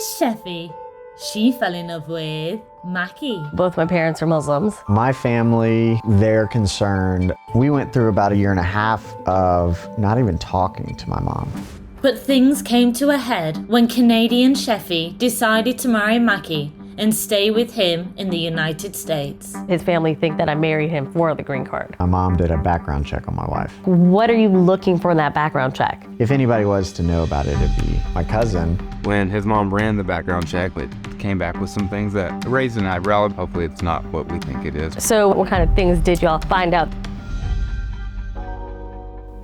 is Sheffy. She fell in love with Macky. Both my parents are Muslims. My family, they're concerned. We went through about a year and a half of not even talking to my mom. But things came to a head when Canadian Sheffy decided to marry Macky and stay with him in the United States. His family think that I married him for the green card. My mom did a background check on my wife. What are you looking for in that background check? If anybody was to know about it, it'd be my cousin. When his mom ran the background check, it came back with some things that raised an eyebrow. Hopefully it's not what we think it is. So what kind of things did y'all find out?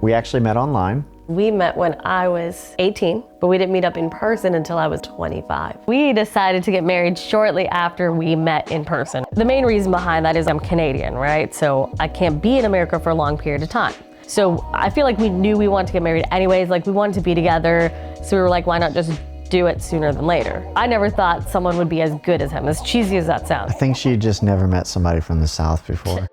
We actually met online. We met when I was 18, but we didn't meet up in person until I was 25. We decided to get married shortly after we met in person. The main reason behind that is I'm Canadian, right? So I can't be in America for a long period of time. So I feel like we knew we wanted to get married anyways, like we wanted to be together. So we were like, why not just do it sooner than later? I never thought someone would be as good as him, as cheesy as that sounds. I think she had just never met somebody from the South before.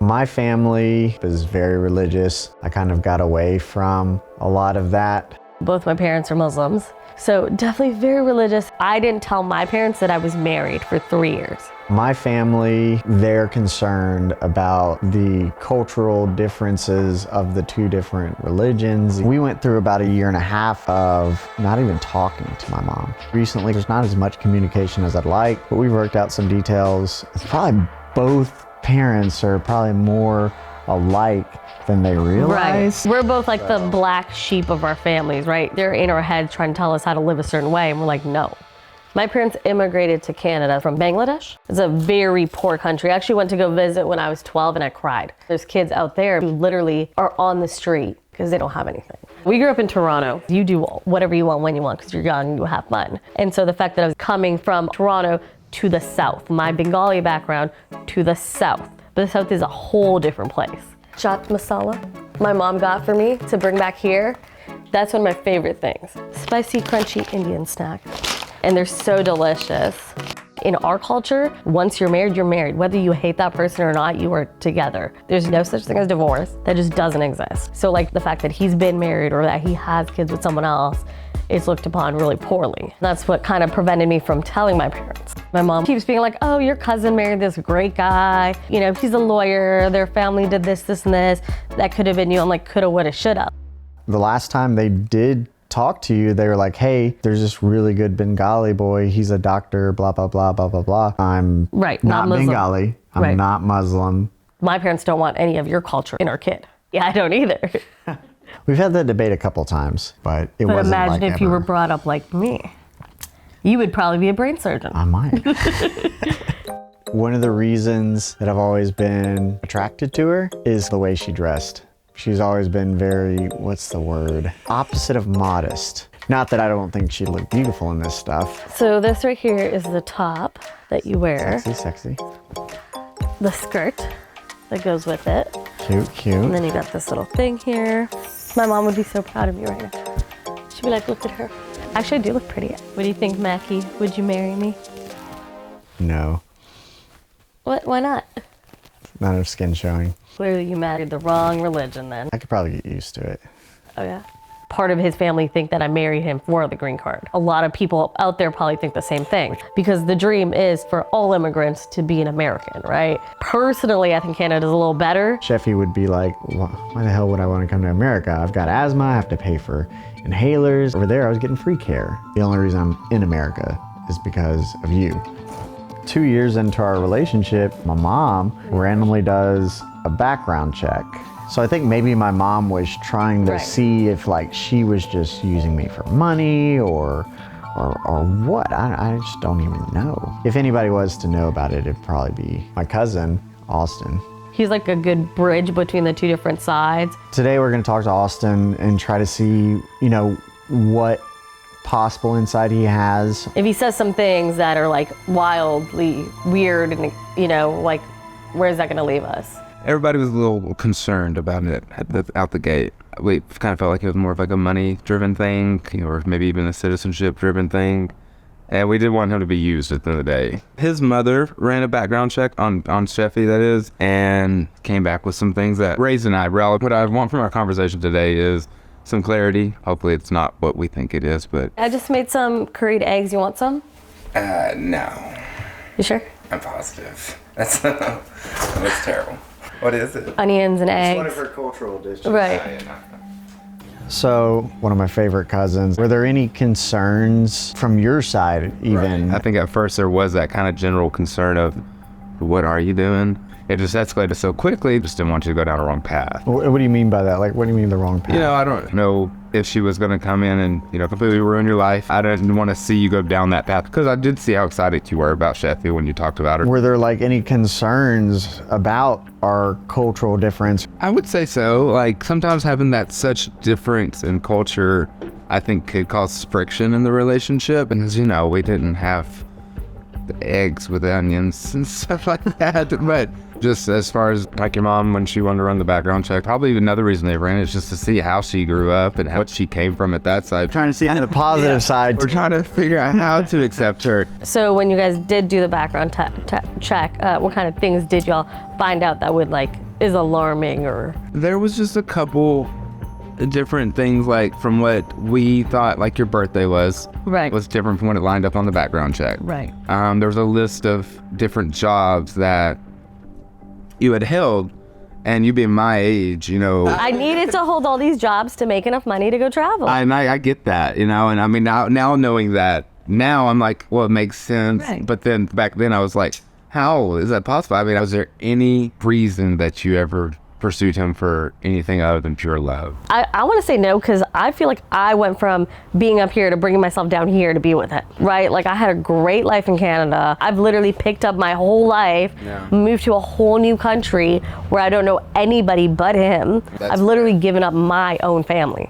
My family is very religious. I kind of got away from a lot of that. Both my parents are Muslims, so definitely very religious. I didn't tell my parents that I was married for 3 years. My family, they're concerned about the cultural differences of the two different religions. We went through about a year and a half of not even talking to my mom. Recently, there's not as much communication as I'd like, but we've worked out some details. It's probably both parents are probably more alike than they realize. Right. We're both like the black sheep of our families, right? They're in our heads trying to tell us how to live a certain way, and we're like, no. My parents immigrated to Canada from Bangladesh. It's a very poor country. I actually went to go visit when I was 12 and I cried. There's kids out there who literally are on the street because they don't have anything. We grew up in Toronto. You do whatever you want when you want because you're young, you have fun. And so the fact that I was coming from Toronto to the South, my Bengali background to the South. But the South is a whole different place. Chaat masala, my mom got for me to bring back here. That's one of my favorite things. Spicy, crunchy Indian snack. And they're so delicious. In our culture, once you're married, you're married. Whether you hate that person or not, you are together. There's no such thing as divorce. That just doesn't exist. So like the fact that he's been married or that he has kids with someone else is looked upon really poorly. That's what kind of prevented me from telling my parents. My mom keeps being like, oh, your cousin married this great guy. You know, he's a lawyer, their family did this, this, and this. That could have been you. I'm like, coulda, woulda, shoulda. The last time they did talk to you, they were like, hey, there's this really good Bengali boy. He's a doctor, blah, blah, blah, blah, blah, blah. I'm not Bengali. I'm not Muslim. My parents don't want any of your culture in our kid. Yeah, I don't either. We've had that debate a couple times, but it wasn't like imagine if you were brought up like me. You would probably be a brain surgeon. I might. One of the reasons that I've always been attracted to her is the way she dressed. She's always been very, what's the word? Opposite of modest. Not that I don't think she looked beautiful in this stuff. So this right here is the top that you wear. Sexy, sexy. The skirt that goes with it. Cute, cute. And then you got this little thing here. My mom would be so proud of you right now. She'd be like, look at her. Actually, I do look pretty. What do you think, Macky? Would you marry me? No. What? Why not? Not enough skin showing. Clearly you married the wrong religion then. I could probably get used to it. Oh yeah? Part of his family think that I married him for the green card. A lot of people out there probably think the same thing because the dream is for all immigrants to be an American, right? Personally, I think Canada's a little better. Sheffy would be like, why the hell would I want to come to America? I've got asthma, I have to pay for inhalers. Over there, I was getting free care. The only reason I'm in America is because of you. 2 years into our relationship, my mom randomly does a background check. So I think maybe my mom was trying to see if like she was just using me for money or what. I just don't even know. If anybody was to know about it, it'd probably be my cousin, Austin. He's like a good bridge between the two different sides. Today we're gonna talk to Austin and try to see, you know, what possible insight he has. If he says some things that are like wildly weird and, you know, like, where's that gonna leave us? Everybody was a little concerned about it out the gate. We kind of felt like it was more of like a money-driven thing, or maybe even a citizenship-driven thing. And we didn't want him to be used at the end of the day. His mother ran a background check on Sheffy, that is, and came back with some things that raised an eyebrow. What I want from our conversation today is some clarity. Hopefully it's not what we think it is, but I just made some curried eggs. You want some? no. You sure? I'm positive. That's terrible. What is it? Onions and eggs. It's one of her cultural dishes. Right. So, one of my favorite cousins, were there any concerns from your side even? I think at first there was that kind of general concern of, what are you doing? It just escalated so quickly, just didn't want you to go down the wrong path. What do you mean by that? Like, what do you mean the wrong path? You know, I don't know if she was going to come in and, completely ruin your life. I didn't want to see you go down that path, because I did see how excited you were about Sheffy when you talked about her. Were there like any concerns about our cultural difference? I would say so. Like, sometimes having that such difference in culture, I think could cause friction in the relationship. And as you know, we didn't have the eggs with onions and stuff like that. But just as far as like your mom, when she wanted to run the background check, probably another reason they ran it is just to see how she grew up and what she came from at that side. Trying to see the positive side. We're trying to figure out how to accept her. So when you guys did do the background check, what kind of things did y'all find out that would is alarming or? There was just a couple different things, like from what we thought like your birthday was different from what it lined up on the background check. Right. There was a list of different jobs that you had held, and you being my age, I needed to hold all these jobs to make enough money to go travel. I get that, and I mean now knowing that, now I'm like, well, it makes sense. Right. But then back then I was like, how is that possible? I mean, was there any reason that you ever pursued him for anything other than pure love? I want to say no, because I feel like I went from being up here to bringing myself down here to be with him, right? Like, I had a great life in Canada. I've literally picked up my whole life, moved to a whole new country where I don't know anybody but him. I've literally given up my own family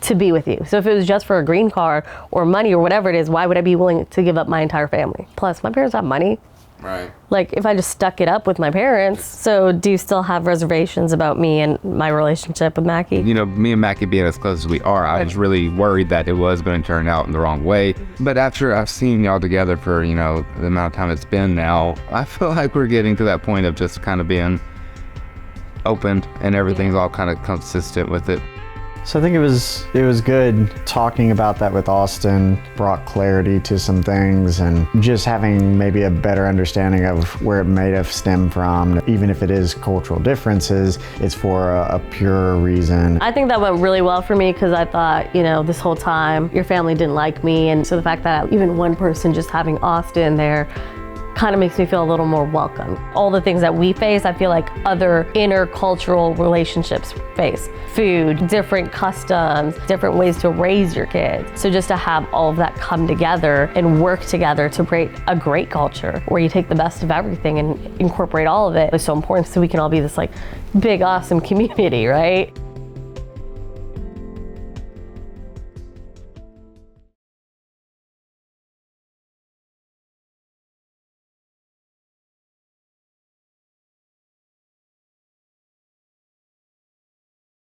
to be with you. So if it was just for a green card or money or whatever it is, why would I be willing to give up my entire family? Plus, my parents have money. Right. Like, if I just stuck it up with my parents. So do you still have reservations about me and my relationship with Macky? Me and Macky being as close as we are, I was really worried that it was going to turn out in the wrong way. But after I've seen y'all together for, the amount of time it's been now, I feel like we're getting to that point of just kind of being open, and everything's all kind of consistent with it. So I think it was good talking about that with Austin, brought clarity to some things, and just having maybe a better understanding of where it may have stemmed from. Even if it is cultural differences, it's for a pure reason. I think that went really well for me, because I thought, this whole time your family didn't like me, and so the fact that even one person just having Austin there kind of makes me feel a little more welcome. All the things that we face, I feel like other intercultural relationships face. Food, different customs, different ways to raise your kids. So just to have all of that come together and work together to create a great culture where you take the best of everything and incorporate all of it is so important, so we can all be this big, awesome community, right?